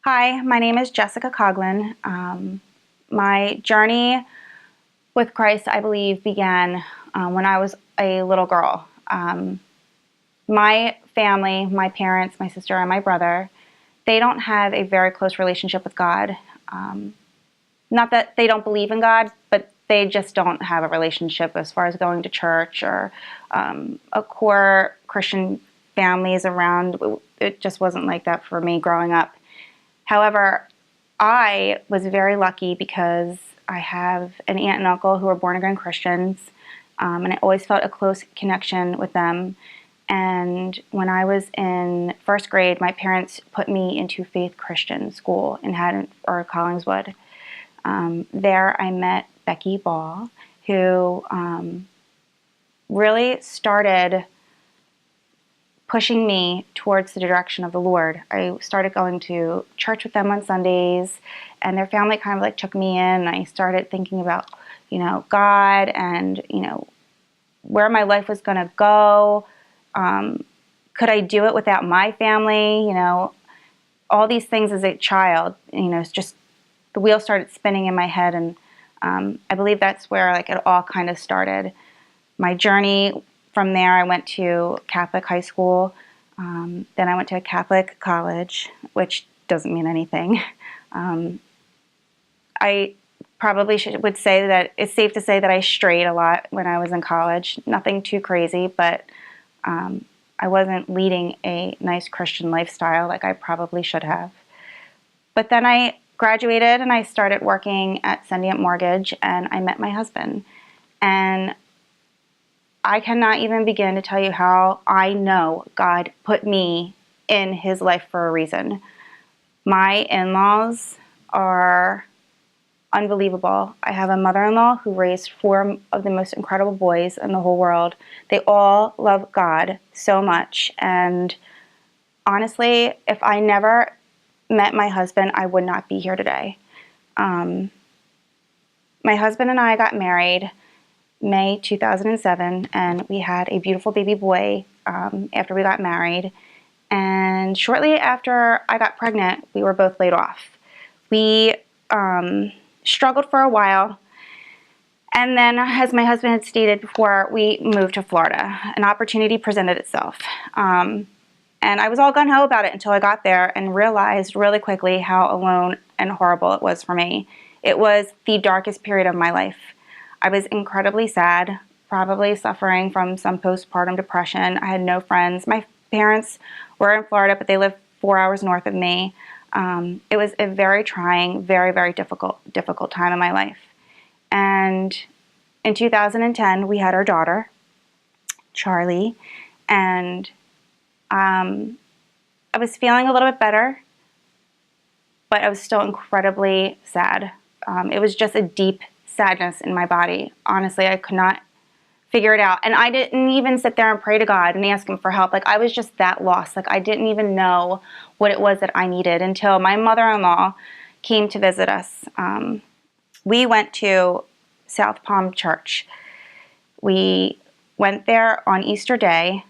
Hi, my name is Jessica Coughlin. My journey with Christ, I believe, began when I was a little girl. My family, my parents, my sister, and my brother, they don't have a very close relationship with God. Not that they don't believe in God, but they just don't have a relationship as far as going to church or a core Christian families around. It just wasn't like that for me growing up. However, I was very lucky because I have an aunt and uncle who are born-again Christians, and I always felt a close connection with them. And when I was in first grade, my parents put me into Faith Christian School in Haddon or Collingswood. There I met Becky Ball, who really started pushing me towards the direction of the Lord. I started going to church with them on Sundays, and their family kind of like took me in, and I started thinking about, God and, where my life was going to go. Could I do it without my family? All these things as a child, it's just the wheel started spinning in my head, and I believe that's where it all kind of started. My journey from there, I went to Catholic high school. Then I went to a Catholic college, which doesn't mean anything. I probably would say that it's safe to say that I strayed a lot when I was in college. Nothing too crazy, but I wasn't leading a nice Christian lifestyle like I probably should have. But then I graduated and I started working at Sendient Mortgage, and I met my husband. And I cannot even begin to tell you how I know God put me in his life for a reason. My in-laws are unbelievable. I have a mother-in-law who raised 4 of the most incredible boys in the whole world. They all love God so much. And honestly, if I never met my husband, I would not be here today. My husband and I got married May 2007, and we had a beautiful baby boy after we got married. And shortly after I got pregnant, we were both laid off. We struggled for a while, and then, as my husband had stated before, we moved to Florida. An opportunity presented itself. And I was all gung-ho about it until I got there and realized really quickly how alone and horrible it was for me. It was the darkest period of my life. I was incredibly sad, probably suffering from some postpartum depression. I had no friends. My parents were in Florida, but they lived 4 hours north of me. It was a very trying, very, very difficult time in my life. And in 2010, we had our daughter, Charlie, and I was feeling a little bit better, but I was still incredibly sad. It was just a deep sadness in my body. Honestly, I could not figure it out. And I didn't even sit there and pray to God and ask him for help. I was just that lost. I didn't even know what it was that I needed until my mother-in-law came to visit us. We went to South Palm Church. We went there on Easter Day,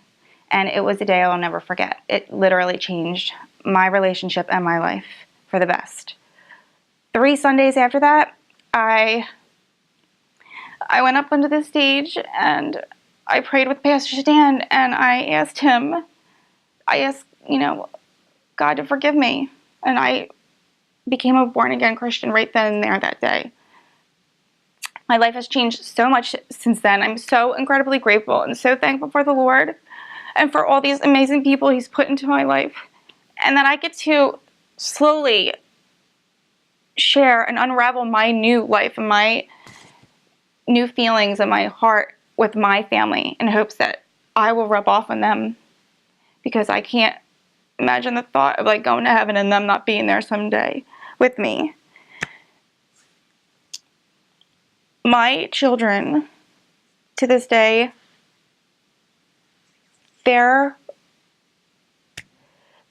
and it was a day I'll never forget. It literally changed my relationship and my life for the best. 3 Sundays after that, I went up onto the stage and I prayed with Pastor Stan, and I asked God to forgive me. And I became a born-again Christian right then and there that day. My life has changed so much since then. I'm so incredibly grateful and so thankful for the Lord and for all these amazing people he's put into my life. And that I get to slowly share and unravel my new life and my new feelings in my heart with my family in hopes that I will rub off on them, because I can't imagine the thought of going to heaven and them not being there someday with me. My children, to this day, they're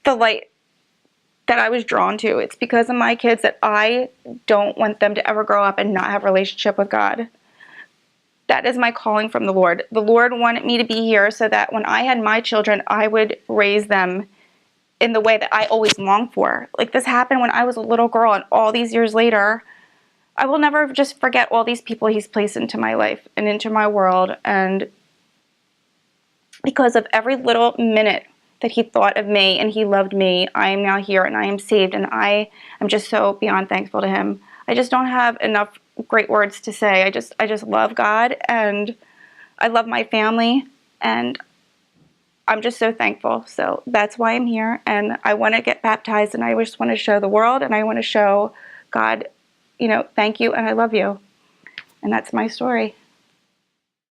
the light that I was drawn to. It's because of my kids that I don't want them to ever grow up and not have a relationship with God. That is my calling from the Lord. The Lord wanted me to be here so that when I had my children, I would raise them in the way that I always longed for. Like, this happened when I was a little girl, and all these years later, I will never just forget all these people he's placed into my life and into my world. And because of every little minute that he thought of me and he loved me, I am now here and I am saved, and I am just so beyond thankful to him. I just don't have enough great words to say. I just love God, and I love my family, and I'm just so thankful. So that's why I'm here, and I want to get baptized, and I just want to show the world, and I want to show God, thank you, and I love you. And that's my story.